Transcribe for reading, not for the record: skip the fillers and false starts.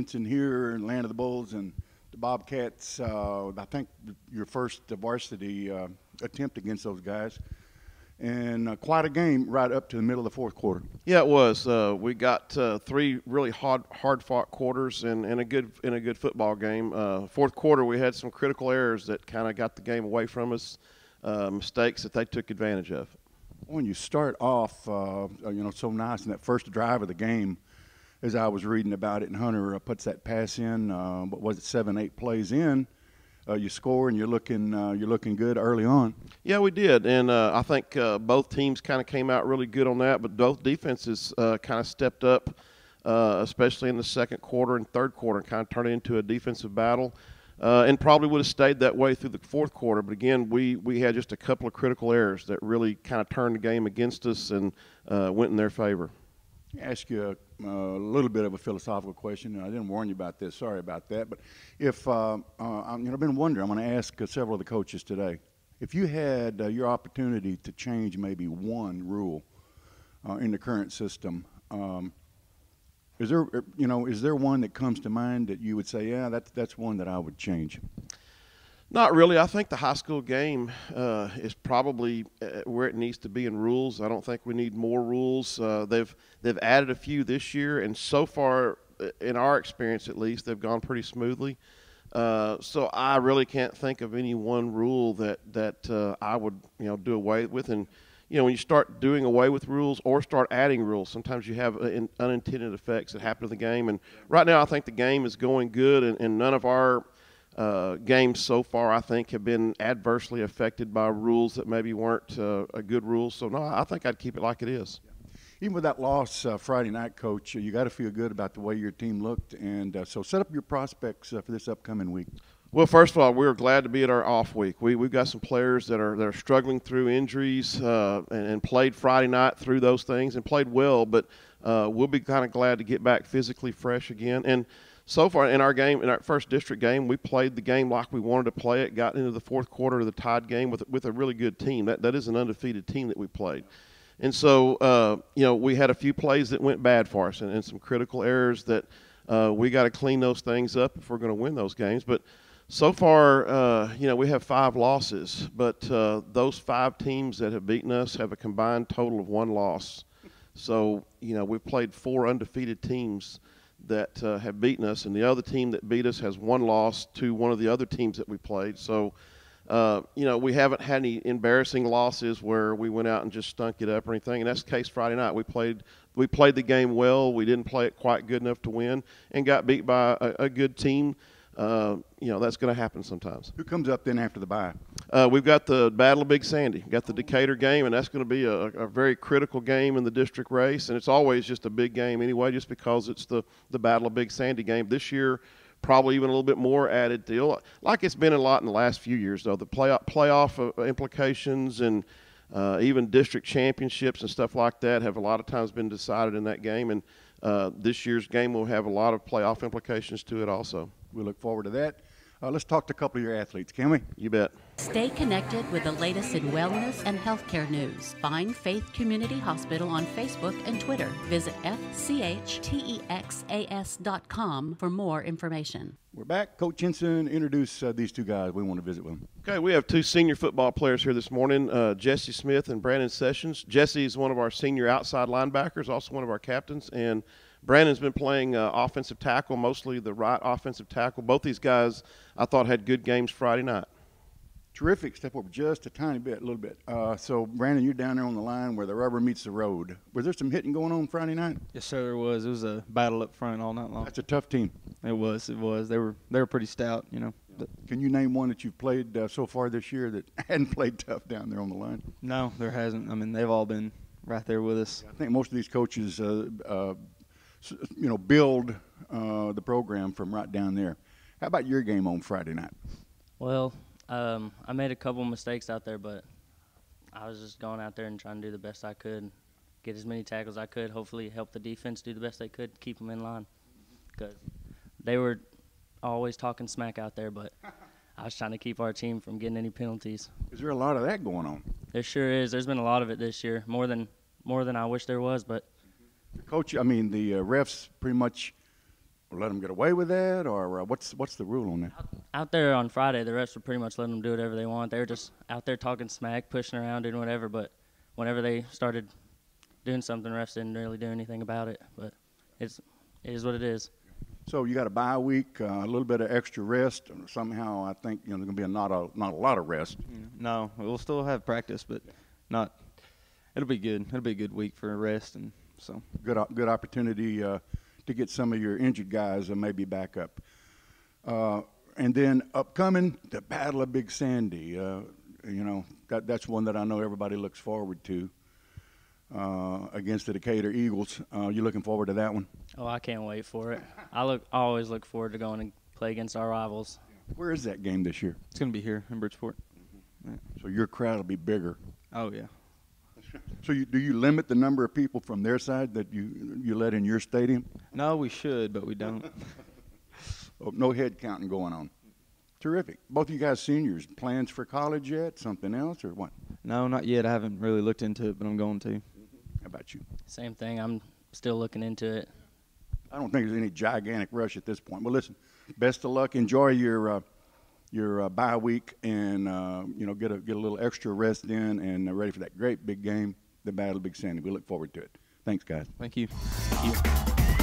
Henson here, land of the Bulls, and the Bobcats. I think your first varsity attempt against those guys. And quite a game right up to the middle of the fourth quarter. Yeah, it was. We got 3 really hard-fought quarters and a good football game. Fourth quarter, we had some critical errors that kind of got the game away from us, mistakes that they took advantage of. When you start off, so nice in that first drive of the game, as I was reading about it, and Hunter puts that pass in. What was it, 7-8 plays in? You score and you're looking good early on. Yeah, we did, and I think both teams kind of came out really good on that. But both defenses kind of stepped up, especially in the second quarter and third quarter, and kind of turned it into a defensive battle. And probably would have stayed that way through the fourth quarter. But again, we had just a couple of critical errors that really kind of turned the game against us and went in their favor. Ask you a little bit of a philosophical question, and I didn't warn you about this. Sorry about that. But if I've been wondering, I'm going to ask several of the coaches today. If you had your opportunity to change maybe one rule in the current system, is there one that comes to mind that you would say, yeah, that's one that I would change? Not really. I think the high school game is probably where it needs to be in rules. I don't think we need more rules. They've added a few this year, and so far, in our experience at least, they've gone pretty smoothly. So I really can't think of any one rule that I would do away with. And when you start doing away with rules or start adding rules, sometimes you have unintended effects that happen to the game. And right now, I think the game is going good, and none of our games so far, I think, have been adversely affected by rules that maybe weren't a good rules. So, no, I think I'd keep it like it is. Even with that loss Friday night, Coach, you got to feel good about the way your team looked. And so set up your prospects for this upcoming week. Well, first of all, we're glad to be at our off week. We've got some players that are struggling through injuries and played Friday night through those things and played well. But we'll be kind of glad to get back physically fresh again. And so far in our game, in our first district game, we played the game like we wanted to play it, got into the fourth quarter of the tied game with a really good team. That is an undefeated team that we played. And so, we had a few plays that went bad for us and some critical errors that we got to clean those things up if we're going to win those games. But so far, we have 5 losses, but those 5 teams that have beaten us have a combined total of 1 loss. So, we've played 4 undefeated teams that have beaten us, and the other team that beat us has 1 loss to one of the other teams that we played. So, we haven't had any embarrassing losses where we went out and just stunk it up or anything, and that's the case Friday night. We played the game well. We didn't play it quite good enough to win and got beat by a good team. That's going to happen sometimes. Who comes up then after the bye? We've got the Battle of Big Sandy. We've got the Decatur game, and that's going to be a very critical game in the district race. And it's always just a big game anyway, just because it's the Battle of Big Sandy game. This year, probably even a little bit more added deal, like it's been a lot in the last few years, though. The playoff implications and even district championships and stuff like that have a lot of times been decided in that game. And this year's game will have a lot of playoff implications to it also. We look forward to that. Let's talk to a couple of your athletes, can we? You bet. Stay connected with the latest in wellness and healthcare news. Find Faith Community Hospital on Facebook and Twitter. Visit FCHTEXAS.com for more information. We're back. Coach Henson, introduce these 2 guys we want to visit with them. Okay, we have 2 senior football players here this morning, Jesse Smith and Brandon Sessions. Jesse is one of our senior outside linebackers, also one of our captains, and Brandon's been playing offensive tackle, mostly the right offensive tackle. Both these guys, I thought, had good games Friday night. Terrific. Step up just a little bit. So, Brandon, you're down there on the line where the rubber meets the road. Was there some hitting going on Friday night? Yes, sir, there was. It was a battle up front all night long. That's a tough team. It was. They were pretty stout, Can you name one that you've played so far this year that hadn't played tough down there on the line? No, there hasn't. I mean, they've all been right there with us. I think most of these coaches build the program from right down there. How about your game on Friday night? Well, I made a couple mistakes out there, but I was just going out there and trying to do the best I could, get as many tackles as I could, hopefully help the defense do the best they could, keep them in line. Because they were always talking smack out there, but I was trying to keep our team from getting any penalties. Is there a lot of that going on? There sure is. There's been a lot of it this year, more than I wish there was, but Coach, I mean, the refs pretty much let them get away with that, or what's the rule on that? Out there on Friday, the refs were pretty much letting them do whatever they want. They were just out there talking smack, pushing around, doing whatever. But whenever they started doing something, refs didn't really do anything about it. But it is what it is. So you got a bye week, a little bit of extra rest. Somehow, I think there's going to be not a lot of rest. No, we'll still have practice, but not. It'll be good. It'll be a good week for a rest, and so Good opportunity to get some of your injured guys maybe back up. And then upcoming, the Battle of Big Sandy. That's one that I know everybody looks forward to. Against the Decatur Eagles. You looking forward to that one? Oh, I can't wait for it. I always look forward to going and play against our rivals. Where is that game this year? it's going to be here in Bridgeport. Yeah. So your crowd will be bigger. Oh yeah. So do you limit the number of people from their side that you let in your stadium? No, we should, but we don't. Oh, no head counting going on. Terrific. Both of you guys seniors. Plans for college yet? Something else or what? No, not yet. I haven't really looked into it, but I'm going to. How about you? Same thing. I'm still looking into it. I don't think there's any gigantic rush at this point. Well, listen, best of luck. Enjoy your bye week, and get a little extra rest in, and ready for that great big game, the Battle of Big Sandy. We look forward to it. Thanks, guys. Thank you. Thank you.